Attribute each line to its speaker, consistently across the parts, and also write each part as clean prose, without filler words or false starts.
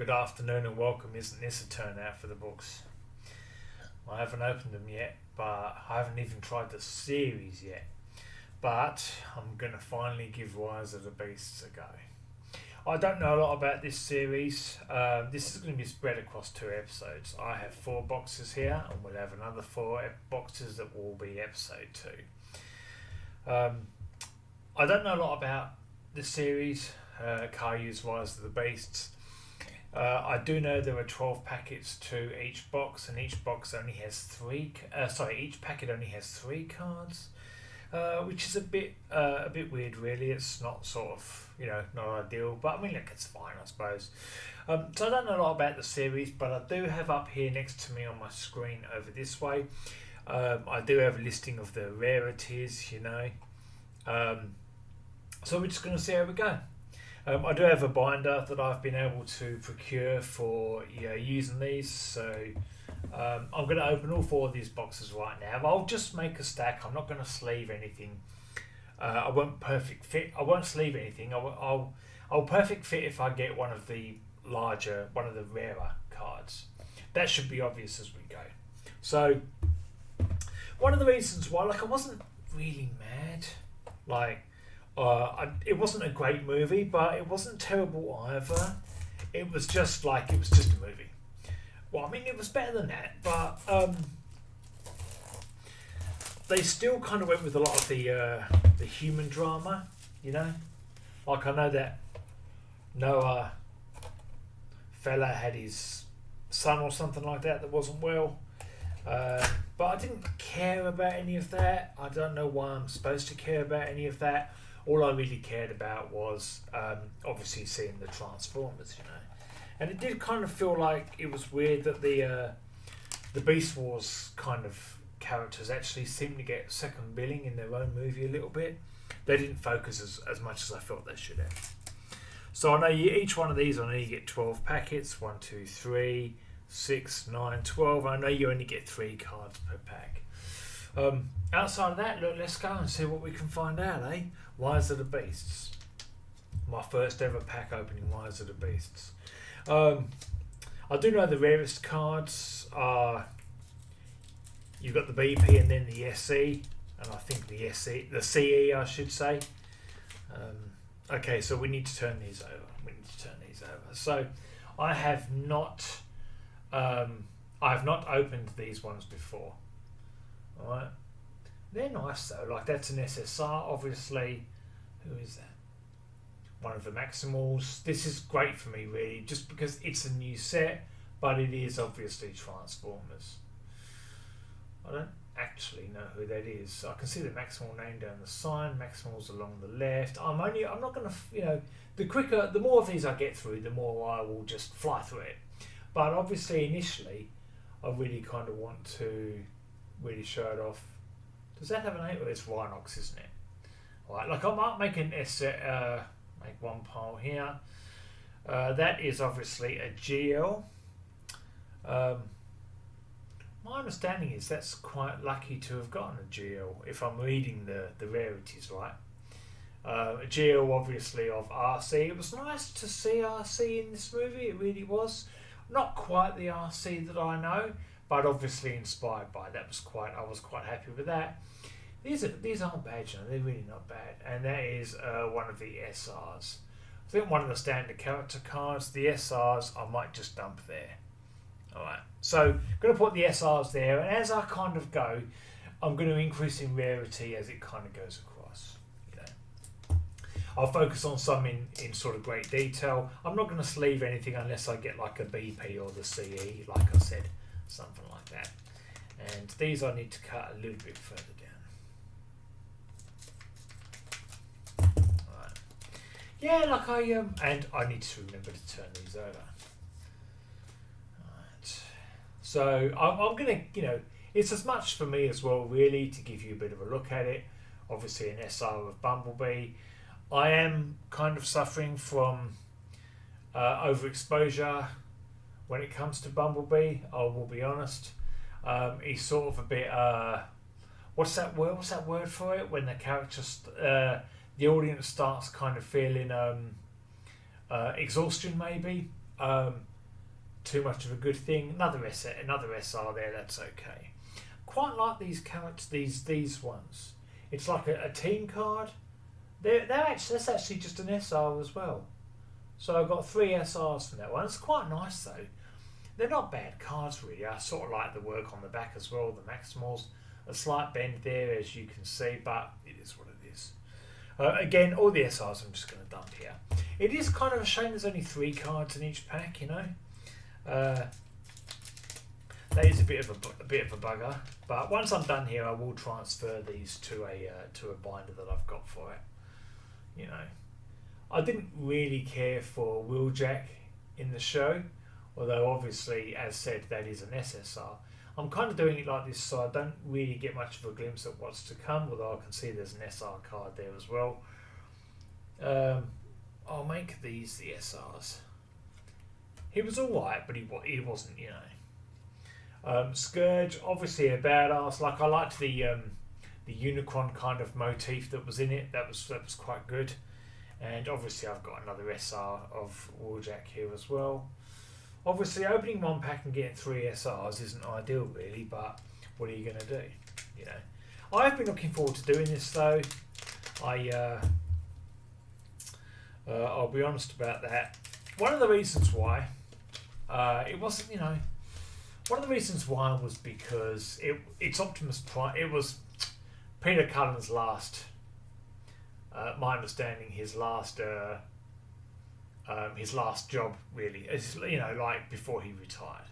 Speaker 1: good afternoon and welcome. Isn't this a turnout for the books? I haven't opened them yet, but I haven't even tried the series yet. But I'm going to finally give Rise of the Beasts a go. I don't know a lot about this series. This is going to be spread across 2 episodes. I have 4 boxes here, and we'll have another 4 boxes that will be episode 2. I don't know a lot about this series, Kayou's Rise of the Beasts. I do know there are 12 packets to each box, and each box only has each packet only has 3 cards, which is a bit weird, really. It's not not ideal, but I mean, look, it's fine, I suppose. So I don't know a lot about the series, but I do have up here next to me on my screen over this way. I do have a listing of the rarities, so we're just going to see how we go. I do have a binder that I've been able to procure for using these, so I'm going to open all 4 of these boxes right now. I'll just make a stack. I'm not going to sleeve anything. I won't sleeve anything. I'll perfect fit if I get one of the rarer cards. That should be obvious as we go. So one of the reasons why, I wasn't really mad, it wasn't a great movie, but it wasn't terrible either. It was just a movie. Well, I mean, it was better than that, but they still kind of went with a lot of the human drama, I know that Noah fella had his son or something like that wasn't well, but I didn't care about any of that. I don't know why I'm supposed to care about any of that. All I really cared about was obviously seeing the Transformers, and it did kind of feel like it was weird that the Beast Wars kind of characters actually seemed to get second billing in their own movie a little bit. They didn't focus as much as I felt they should have. So I know each one of these, I know you get 12 packets, 1, 2, 3, 6, 9, 12. I know you only get 3 cards per pack. Outside of that, look, let's go and see what we can find out, eh? Rise of the Beasts. My first ever pack opening, Rise of the Beasts. I do know the rarest cards are, you've got the BP and then the SE, and I think the CE, I should say. Okay, so we need to turn these over. So I have not opened these ones before. Alright. They're nice though, that's an SSR, obviously. Who is that? One of the Maximals. This is great for me, really, just because it's a new set, but it is obviously Transformers. I don't actually know who that is. I can see the Maximal name down the side, Maximals along the left. I'm not going to, the more of these I get through, the more I will just fly through it. But obviously, initially, I really kind of want to really show it off. Does that have an 8? Well, it's Rhinox, isn't it? Alright, I might make an make one pile here. That is obviously a GL. My understanding is that's quite lucky to have gotten a GL, if I'm reading the rarities right. A GL obviously of RC. It was nice to see RC in this movie, it really was. Not quite the RC that I know, but obviously inspired by that. I was quite happy with that. These aren't bad, they're really not bad. And that is one of the SRs. I think one of the standard character cards. The SRs I might just dump there. Alright, so I'm going to put the SRs there, and as I kind of go, I'm going to increase in rarity as it kind of goes across. I'll focus on some in sort of great detail. I'm not going to sleeve anything unless I get like a BP or the CE, like I said, something like that. And these I need to cut a little bit further down. Alright. Yeah, and I need to remember to turn these over. So I'm going to, it's as much for me as well, really, to give you a bit of a look at it. Obviously an SR of Bumblebee. I am kind of suffering from overexposure when it comes to Bumblebee, I will be honest. He's sort of a bit, what's that word for it? When the character, the audience starts kind of feeling exhaustion maybe. too much of a good thing. Another SR there, that's okay. Quite like these carrots, these ones. It's like a team card. That's actually just an SR as well. So I've got 3 SRs from that one. It's quite nice though. They're not bad cards really. I sort of like the work on the back as well, the Maximals. A slight bend there as you can see, but it is what it is. Again, all the SRs I'm just going to dump here. It is kind of a shame there's only 3 cards in each pack, you know. That is a bit of a bugger. But once I'm done here, I will transfer these to a binder that I've got for it. You know, I didn't really care for Wheeljack in the show, although obviously, as said, that is an SSR. I'm kind of doing it like this so I don't really get much of a glimpse at what's to come, although I can see there's an SR card there as well. I'll make these the SRs. He was alright, but he wasn't, you know. Scourge, obviously a badass. Like, I liked the Unicron kind of motif that was in it. That was quite good. And obviously I've got another SR of Wheeljack here as well. Obviously, opening one pack and getting 3 SRs isn't ideal, really, but what are you going to do? You know, I've been looking forward to doing this, though. I'll be honest about that. One of the reasons why it wasn't, you know, one of the reasons why was because it's Optimus Prime. It was Peter Cullen's last. My understanding, his last job, really, is, you know, like before he retired.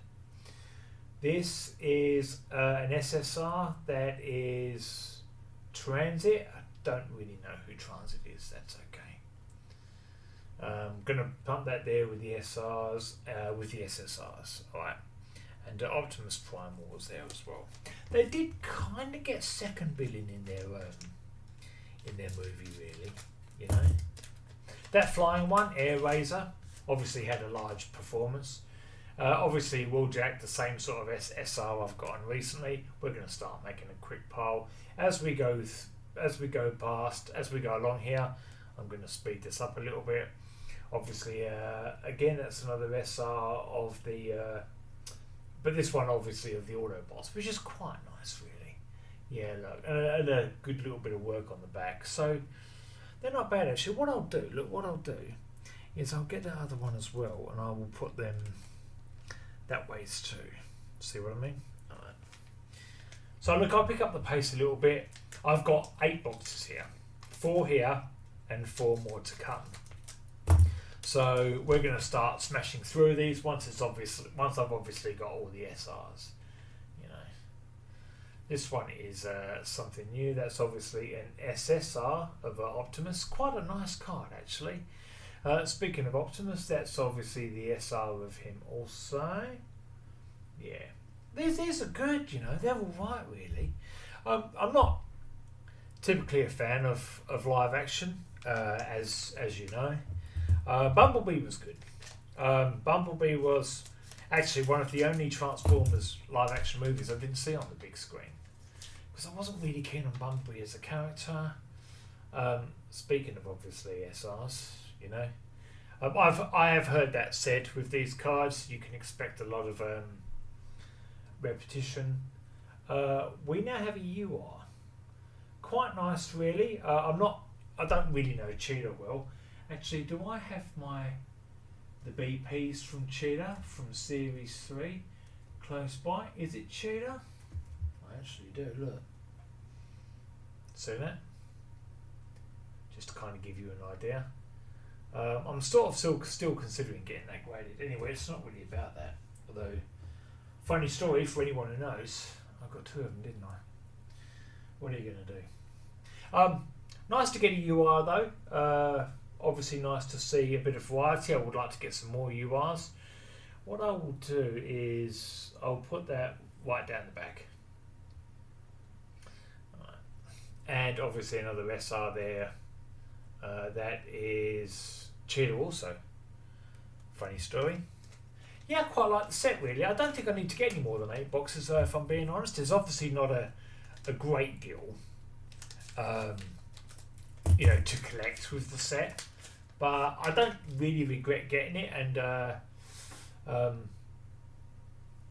Speaker 1: This is an SSR that is Transit. I don't really know who Transit is. That's okay. I'm gonna pump that there with the SRs, with the SSRs. All right, and Optimus Prime was there as well. They did kind of get second billing in their movie, really. You know. That flying one, Air Razor, obviously had a large performance. Obviously, Wheeljack, the same sort of SR I've gotten recently. We're going to start making a quick pile as we go along here. I'm going to speed this up a little bit. Obviously, again, that's another SR of the, but this one obviously of the Autobots, which is quite nice, really. Yeah, look, and a good little bit of work on the back. So. They're not bad actually. What I'll do is I'll get that other one as well and I will put them that ways too. See what I mean? Alright. So look, I'll pick up the pace a little bit. I've got 8 boxes here. 4 here and 4 more to come. So we're going to start smashing through these once I've obviously got all the SRs. This one is something new. That's obviously an SSR of Optimus. Quite a nice card, actually. Speaking of Optimus, that's obviously the SR of him also. Yeah. These are good, you know. They're all right, really. I'm not typically a fan of live action, as you know. Bumblebee was good. Bumblebee was actually one of the only Transformers live action movies I didn't see on the big screen. Because I wasn't really keen on Bumblebee as a character. Speaking of obviously SRs, you know, I have heard that said with these cards, you can expect a lot of repetition. We now have a UR, quite nice, really. I don't really know Cheetah well. Actually, do I have the BPs from Cheetah from Series 3 close by? Is it Cheetah? I actually do, look. See that? Just to kind of give you an idea. I'm sort of still considering getting that graded. Anyway, it's not really about that. Although, funny story for anyone who knows, I got 2 of them, didn't I? What are you going to do? Nice to get a UR though. Obviously nice to see a bit of variety. I would like to get some more URs. What I will do is I'll put that right down the back. And obviously another SR there. That is Cheetah also. Funny story. Yeah, I quite like the set really. I don't think I need to get any more than 8 boxes though, if I'm being honest. There's obviously not a great deal you know, to collect with the set. But I don't really regret getting it, and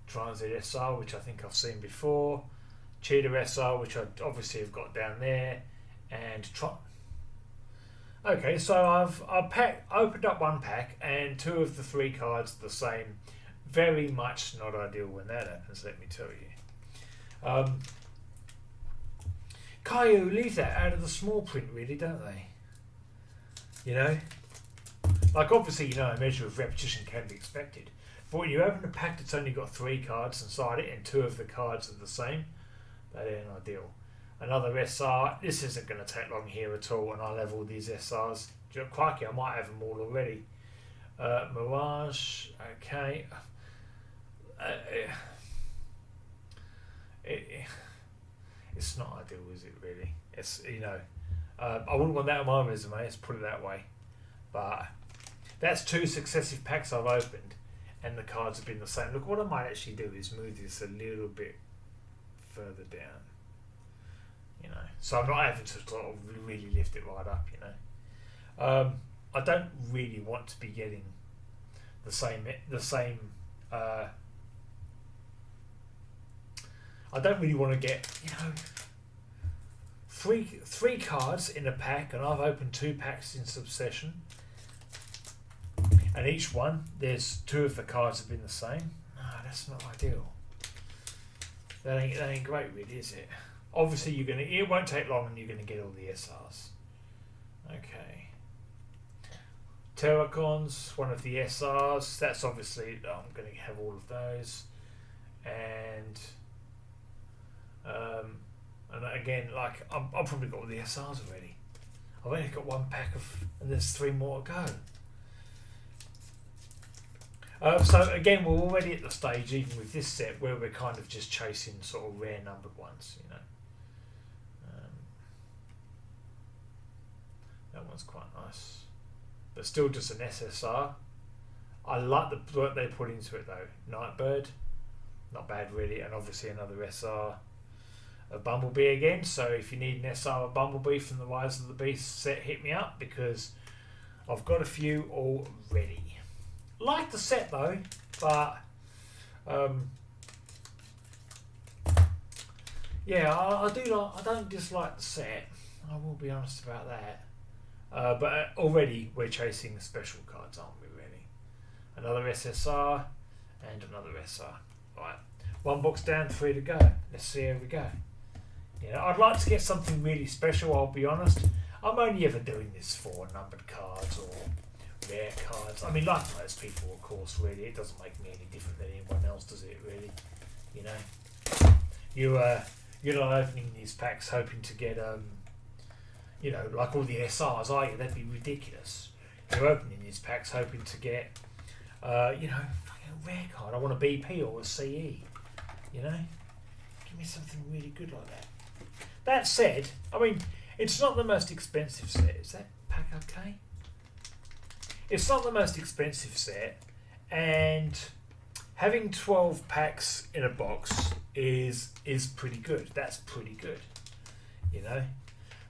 Speaker 1: Transit SR, which I think I've seen before, Cheetah SR, which I obviously have got down there, and okay, so I've opened up one pack, and 2 of the 3 cards are the same. Very much not ideal when that happens, let me tell you. Kayou leave that out of the small print, really, don't they? You know, like obviously, you know, a measure of repetition can be expected. But when you open a pack that's only got 3 cards inside it and 2 of the cards are the same, that ain't ideal. Another SR, this isn't going to take long here at all, and I'll have all these SRs. Crikey, I might have them all already. Mirage, okay. It's not ideal, is it really? It's, you know, I wouldn't want that on my resume, let's put it that way. But that's 2 successive packs I've opened, and the cards have been the same. Look, what I might actually do is move this a little bit further down, you know, so I'm not having to sort of really lift it right up, you know. I don't really want to be getting the same I don't really want to get, you know, three cards in a pack, and I've opened 2 packs in succession, and each one there's 2 of the cards have been the same. No, that's not ideal. That ain't great, really, is it? Obviously, it won't take long, and you're gonna get all the SRs. Okay. Terracons, one of the SRs. That's obviously, I'm gonna have all of those, and again, like I've probably got all the SRs already. I've only got 1 pack and there's 3 more to go. So again, we're already at the stage, even with this set, where we're kind of just chasing sort of rare numbered ones, you know. That one's quite nice, but still just an SSR. I like the work they put into it though. Nightbird, not bad really, and obviously another SR. A Bumblebee again, so if you need an SR of Bumblebee from the Rise of the Beast set, hit me up, because I've got a few already. Like the set though, but yeah, I don't dislike the set, I will be honest about that. But already we're chasing special cards, aren't we, really? Another SSR and another SR. Right, 1 box down, 3 to go. Let's see how we go. You know, I'd like to get something really special, I'll be honest. I'm only ever doing this for numbered cards or rare cards. I mean, like most people, of course, really. It doesn't make me any different than anyone else, does it, really? You know? You're not opening these packs hoping to get, you know, like all the SRs, are you? That'd be ridiculous. You're opening these packs hoping to get, you know, fucking rare card. I want a BP or a CE, you know? Give me something really good like that. That said, I mean, it's not the most expensive set. Is that pack okay? It's not the most expensive set, and having 12 packs in a box is pretty good. That's pretty good, you know?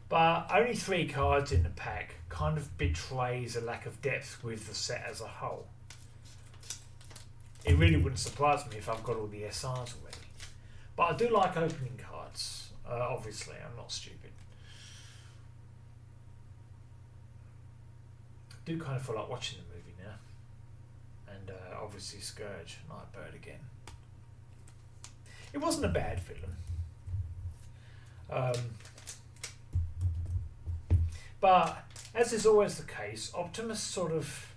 Speaker 1: But only 3 cards in the pack kind of betrays a lack of depth with the set as a whole. It really wouldn't surprise me if I've got all the SRs already. But I do like opening cards. Obviously, I'm not stupid. I do kind of feel like watching the movie now. And obviously Scourge, Nightbird again. It wasn't a bad villain. But, as is always the case, Optimus sort of...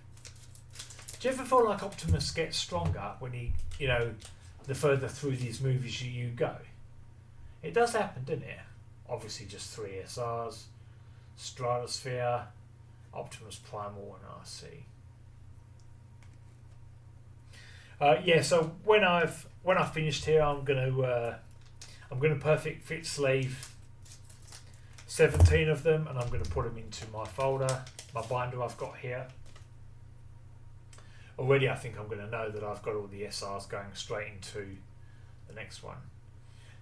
Speaker 1: Do you ever feel like Optimus gets stronger when he, you know, the further through these movies you go? It does happen, doesn't it? Obviously just 3 SRs, Stratosphere, Optimus Primal and RC. Yeah, so when I've finished here, I'm gonna perfect fit sleeve 17 of them, and I'm gonna put them into my folder, my binder I've got here. Already I think I'm gonna know that I've got all the SRs going straight into the next one.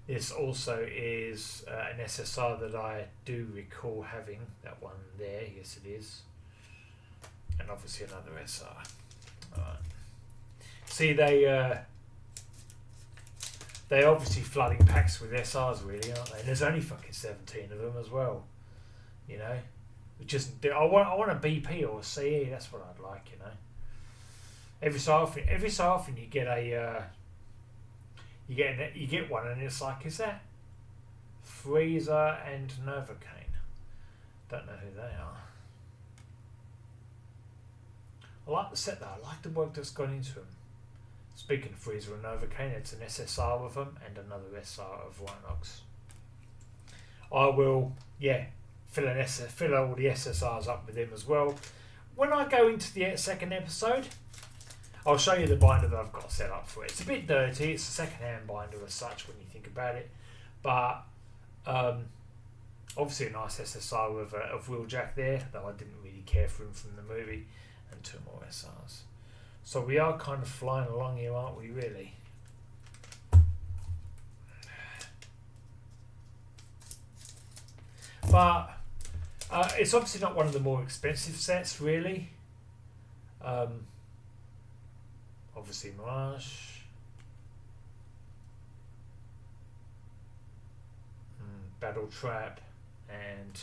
Speaker 1: This also is an SSR that I do recall having, that one there, yes it is. And obviously another SR. Alright. See, they they're obviously flooding packs with SRs, really, aren't they? And there's only fucking 17 of them as well. You know, just I want a BP or a CE. That's what I'd like. You know, every so often you get a you get one, and it's like, is that Freezer and Novocaine? Don't know who they are. I like the set though. I like the work that's gone into them. Speaking of Freezer and Novocaine, it's an SSR with them and another SR of Rhinox. I will, fill all the SSRs up with them as well. When I go into the second episode, I'll show you the binder that I've got set up for it. It's a bit dirty. It's a second-hand binder as such when you think about it, but obviously a nice SSR with a Wheeljack there, though I didn't really care for him from the movie, and 2 more SRs. So we are kind of flying along here, aren't we, really? But it's obviously not one of the more expensive sets, really. Obviously Mirage. Battle Trap and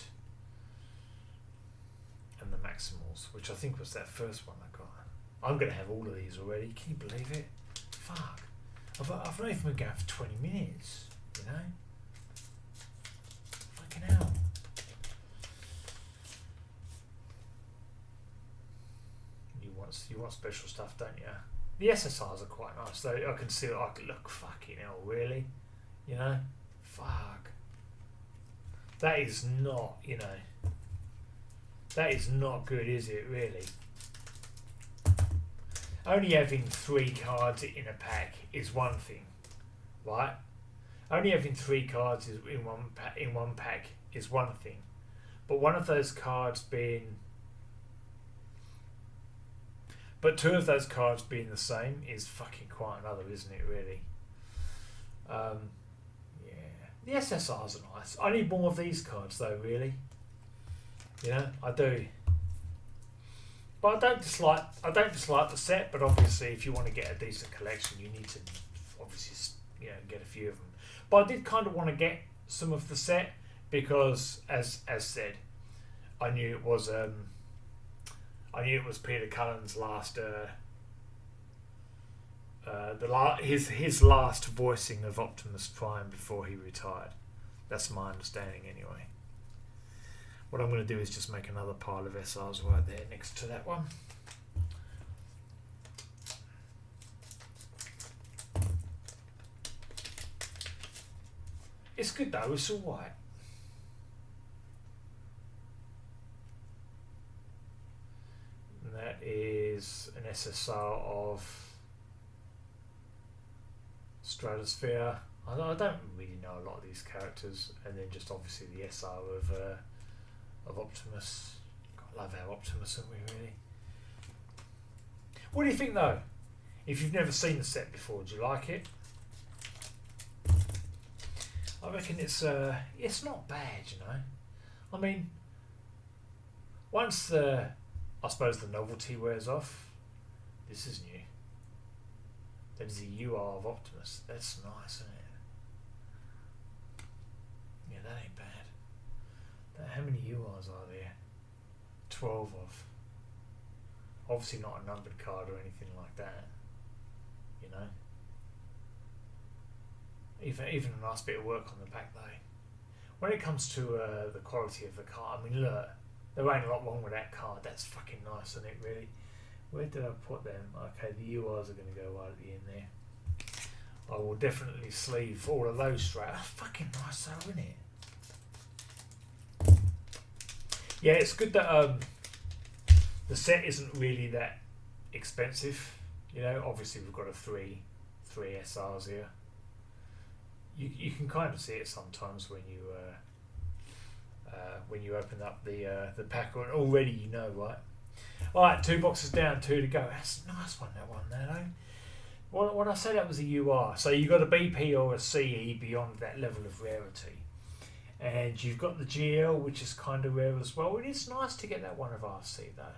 Speaker 1: the Maximals, which I think was that first one I got. I'm going to have all of these already. Can you believe it? Fuck. I've not even been going for 20 minutes, you know? Fucking hell. You want special stuff, don't you? The SSRs are quite nice, though. I can see it. I could look, fucking hell, really? You know? Fuck. That is not, you know... That is not good, is it, really? Only having 3 cards in a pack is one thing, right? Only having 3 cards in one pack is one thing. But one of those cards being... But 2 of those cards being the same is fucking quite another, isn't it, really? The SSRs are nice. I need more of these cards, though, really. You know, I do. But I don't dislike the set, but obviously if you want to get a decent collection, you need to obviously, you know, get a few of them. But I did kind of want to get some of the set because, as said, I knew it was Peter Cullen's last his last voicing of Optimus Prime before he retired. That's my understanding anyway. What I'm going to do is just make another pile of SRs right there next to that one. It's good though, it's alright. And that is an SSR of Stratosphere. I don't really know a lot of these characters, and then just obviously the SR of Optimus. I love our Optimus, don't we, really? What do you think though? If you've never seen the set before, do you like it? I reckon it's not bad, you know. I mean, once I suppose the novelty wears off, this is new. That is a UR of Optimus. That's nice, isn't it? Yeah, that ain't bad. How many URs are there? 12 of. Obviously not a numbered card or anything like that. You know? Even a nice bit of work on the back though. When it comes to the quality of the card, I mean, look, there ain't a lot wrong with that card. That's fucking nice, isn't it, really? Where did I put them? Okay, the URs are going to go right at the end there. I will definitely sleeve all of those straight. Oh, fucking nice though, isn't it? Yeah, it's good that the set isn't really that expensive. You know, obviously we've got a three SRs here. You can kind of see it sometimes when you open up the pack, and already you know, right? All right, 2 boxes down, 2 to go. That's a nice one, that one there, though. What I say that was a UR. So you've got a BP or a CE beyond that level of rarity. And you've got the GL, which is kind of rare as well. It is nice to get that one of RC, though.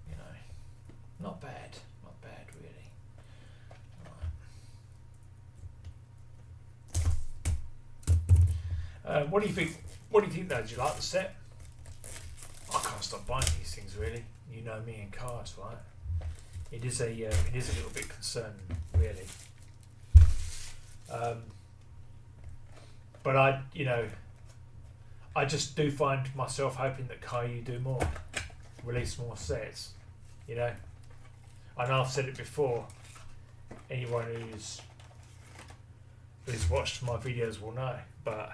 Speaker 1: You know, not bad. Not bad, really. What do you think? What do you think though? Do you like the set? I can't stop buying these things really. You know me and cards, right? It is a little bit concerning, really. But I just do find myself hoping that Kayou do more, release more sets. You know, I know I've said it before. Anyone who's watched my videos will know, but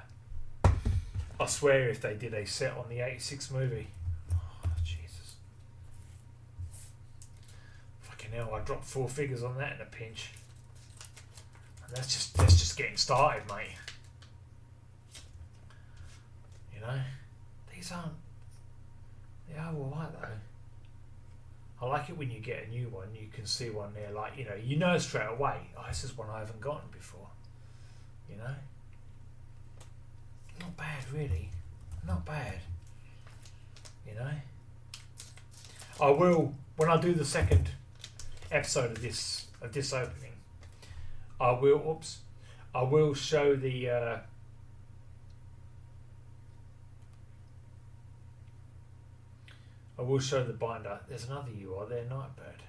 Speaker 1: I swear if they did a set on the '86 movie, oh Jesus, fucking hell, I dropped 4 figures on that in a pinch, and that's just getting started, mate. You know, they are alright though. I like it when you get a new one, you can see one there, like, you know straight away, oh, this is one I haven't gotten before. You know? Not bad, really. Not bad. You know? I will, when I do the second episode of this opening, I will show the I will show the binder. There's another UR there, Nightbird.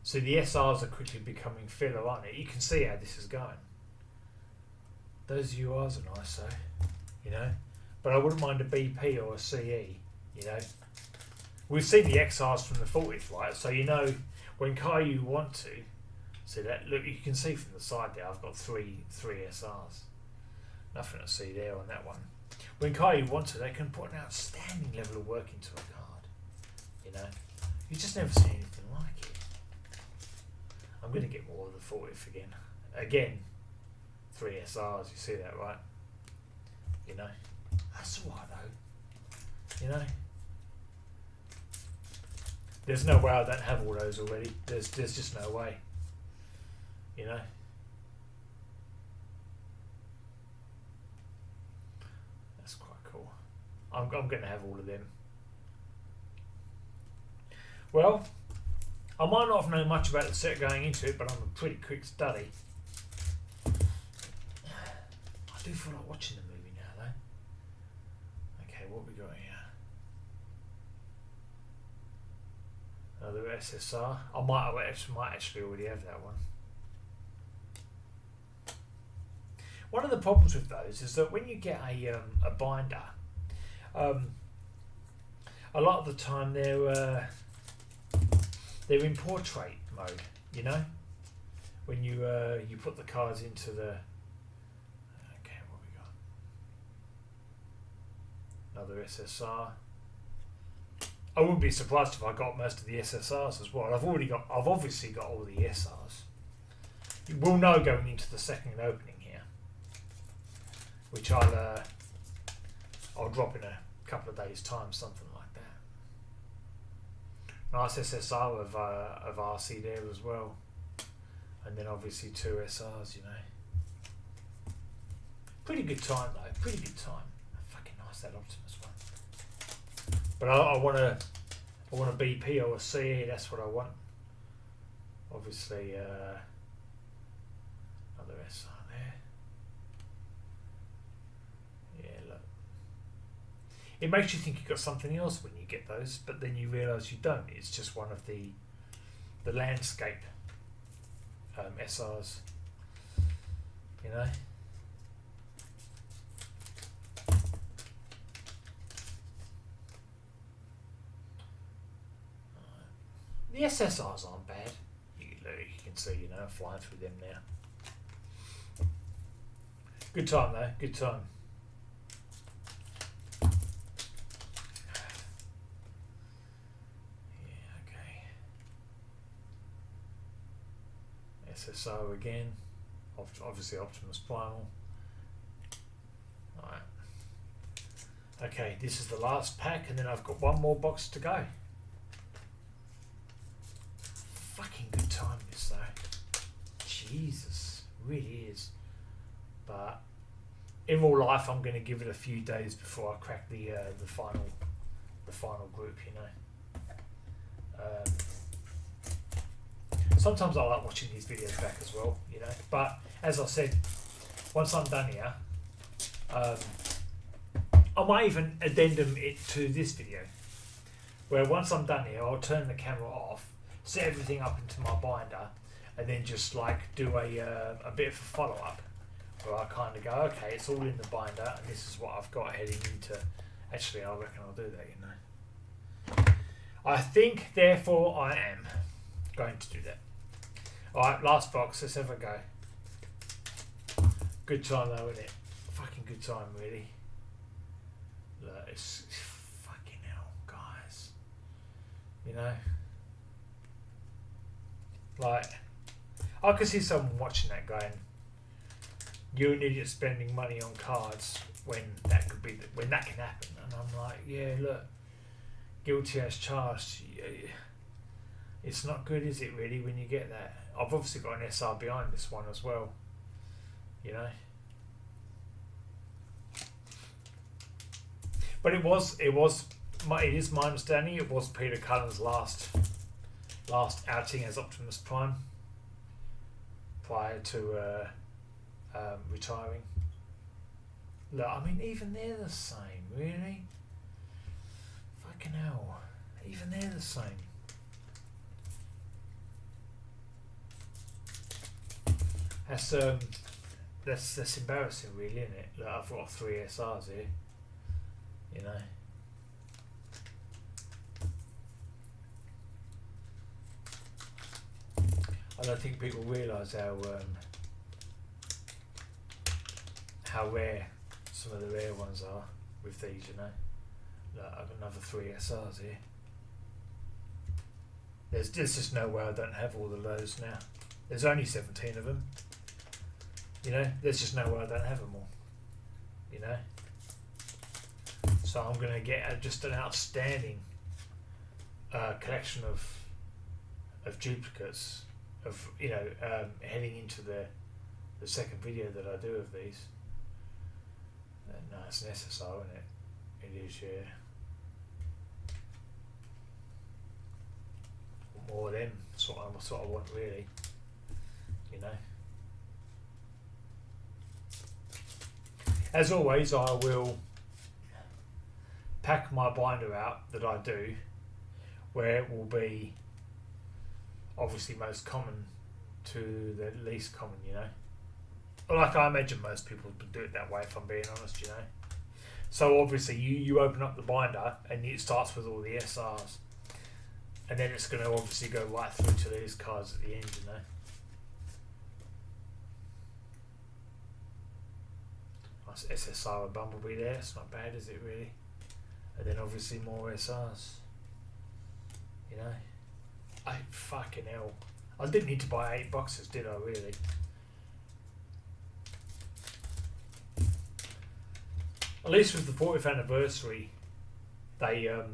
Speaker 1: So the SRs are quickly becoming filler, aren't it? You can see how this is going. Those URs are nice though, you know. But I wouldn't mind a BP or a CE, you know. We've seen the XRs from the 40th, right? So you know when Kayou want to, see that, look, you can see from the side there I've got three SRs. Nothing to see there on that one. When Kayou wants to, they can put an outstanding level of work into a card. You know, you just never see anything like it. I'm going to get more of the 40th again. Again, 3 SRs. You see that, right? You know, that's alright though. You know, there's no way I don't have all those already. There's just no way. You know. I'm going to have all of them. Well, I might not have known much about the set going into it, but I'm a pretty quick study. I do feel like watching the movie now, though. Okay, what we got here? Another SSR. I might actually already have that one. One of the problems with those is that when you get a binder, a lot of the time they're in portrait mode, you know, when you put the cards into the. Okay, what we got? Another SSR. I wouldn't be surprised if I got most of the SSRs as well. I've obviously got all the SRs. We'll know going into the second opening here, which I'll drop in a couple of days' time, something like that. Nice SSR of RC there as well, and then obviously 2 SRs. You know, pretty good time though. Pretty good time. Fucking nice that Optimus one. But I want a BP or a CE. That's what I want. Obviously, another SR there. It makes you think you've got something else when you get those, but then you realise you don't. It's just one of the landscape SRs, you know. The SSRs aren't bad. You can see, you know, flying through them now. Good time though. Good time. SSO again, obviously Optimus Primal. Alright. Okay, this is the last pack, and then I've got one more box to go. Fucking good time this though. Jesus, really is. But in real life, I'm going to give it a few days before I crack the final group. You know. Sometimes I like watching these videos back as well, you know. But as I said, once I'm done here, I might even addendum it to this video, where once I'm done here, I'll turn the camera off, set everything up into my binder, and then just like do a bit of a follow up, where I kind of go, okay, it's all in the binder, and this is what I've got heading into. Actually, I reckon I'll do that, you know. I think, therefore, I am going to do that. Alright, last box, let's have a go. Good time though, isn't it? Fucking good time, really. Look, it's fucking hell, guys. You know? Like, I could see someone watching that going, you're an idiot spending money on cards when that could be, when that can happen. And I'm like, yeah, look, guilty as charged. It's not good, is it, really, when you get that? I've obviously got an SR behind this one as well, you know. But it is my understanding it was Peter Cullen's last outing as Optimus Prime prior to retiring. Look, I mean, even they're the same, really. Fucking hell, even they're the same. That's embarrassing, really, isn't it? Look, I've got 3 SRs here, you know. I don't think people realise how rare some of the rare ones are with these, you know. Look, I've got another 3 SRs here. There's just no way I don't have all of those now. There's only 17 of them. You know, there's just no way I don't have them all. You know, so I'm going to get just an outstanding collection of duplicates of, you know, heading into the second video that I do of these. No, it's an SSR, isn't it? It is, yeah. More of them. That's what I want, really. You know. As always, I will pack my binder out that I do, where it will be obviously most common to the least common, you know. Like I imagine most people would do it that way, if I'm being honest, you know. So obviously you open up the binder and it starts with all the SRs, and then it's going to obviously go right through to these cards at the end, you know. Nice SSR with Bumblebee there, it's not bad, is it, really? And then obviously more SRs, you know. Fucking hell, I didn't need to buy 8 boxes, did I, really? At least with the 40th anniversary, they at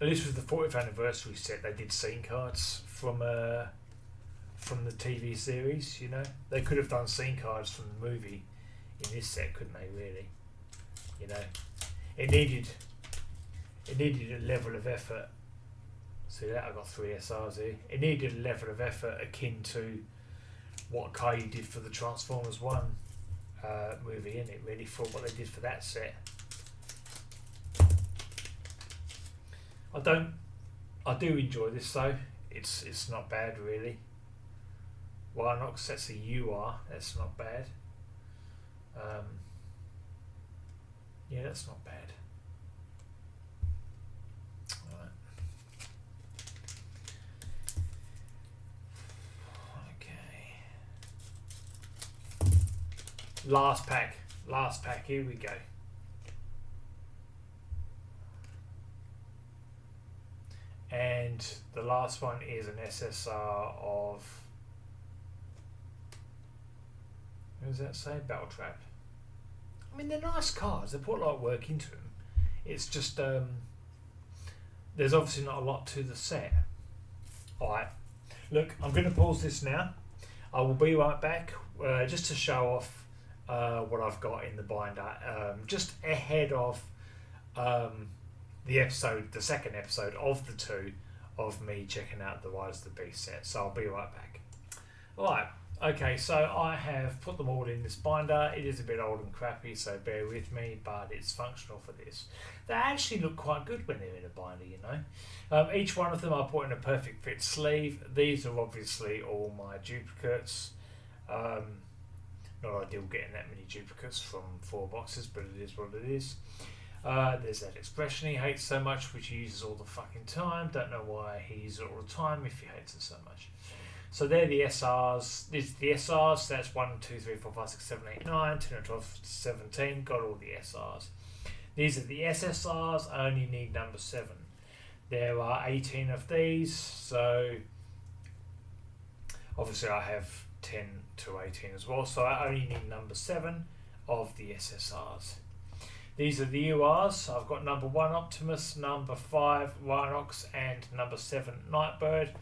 Speaker 1: least with the 40th anniversary set, they did scene cards from the TV series. You know, they could have done scene cards from the movie in this set, couldn't they? Really, you know, it needed a level of effort. See that, I got 3 SRs here. It needed a level of effort akin to what Kayou did for the Transformers One movie, in it, really, for what they did for that set. I do enjoy this though. It's not bad, really. Why not? 'Cause that's a UR. That's not bad. Yeah, that's not bad. Right. Okay. Last pack. Here we go. And the last one is an SSR of, what does that say? Battle Trap. I mean, they're nice cards. They put a lot of work into them. It's just there's obviously not a lot to the set. Alright, look, I'm going to pause this now. I will be right back just to show off what I've got in the binder, just ahead of the second episode of the 2 of me checking out the Rise of the Beast set. So I'll be right back. Alright, Okay, so I have put them all in this binder. It is a bit old and crappy, so bear with me, but it's functional for this. They actually look quite good when they're in a binder, you know. Each one of them I put in a perfect fit sleeve. These are obviously all my duplicates. Not ideal getting that many duplicates from 4 boxes, but it is what it is. There's that expression he hates so much, which he uses all the fucking time. Don't know why he uses it all the time if he hates it so much. So they're the SRs. This is the SRs. So that's 1, 2, 3, 4, 5, 6, 7, 8, 9, 10, 12, 17. Got all the SRs. These are the SSRs. I only need number 7. There are 18 of these. So obviously I have 10 to 18 as well. So I only need number 7 of the SSRs. These are the URs. I've got number 1 Optimus, number 5 Rhinox, and number 7 Nightbird.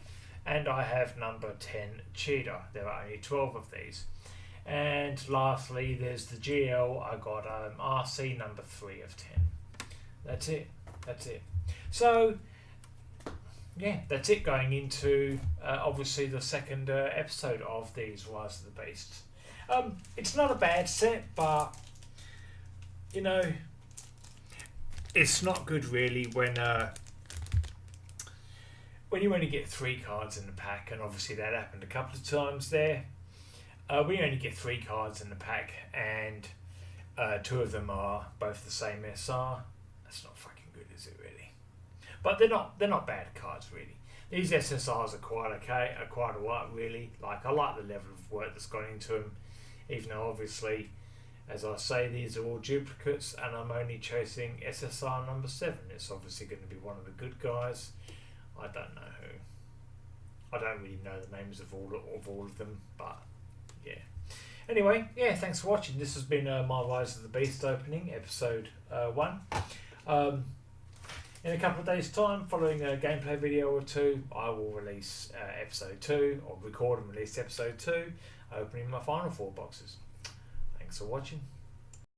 Speaker 1: And I have number 10 Cheetah. There are only 12 of these. And lastly, there's the GL. I got RC number 3 of 10. That's it. That's it. So, yeah, that's it going into obviously the second episode of these Rise of the Beasts. It's not a bad set, but you know, it's not good really when you only get 3 cards in the pack, and obviously that happened a couple of times there. When you only get 3 cards in the pack and 2 of them are both the same SR, that's not fucking good, is it really? But they're not bad cards really. These SSRs are quite okay, are quite alright really. Like, I like the level of work that's gone into them, even though obviously, as I say, these are all duplicates and I'm only chasing SSR number 7. It's obviously going to be one of the good guys. I don't know who. I don't really know the names of all of them, but yeah. Anyway, yeah, thanks for watching. This has been my Rise of the Beast opening, episode 1. In a couple of days' time, following a gameplay video or 2, I will release episode 2, or record and release episode 2, opening my final 4 boxes. Thanks for watching.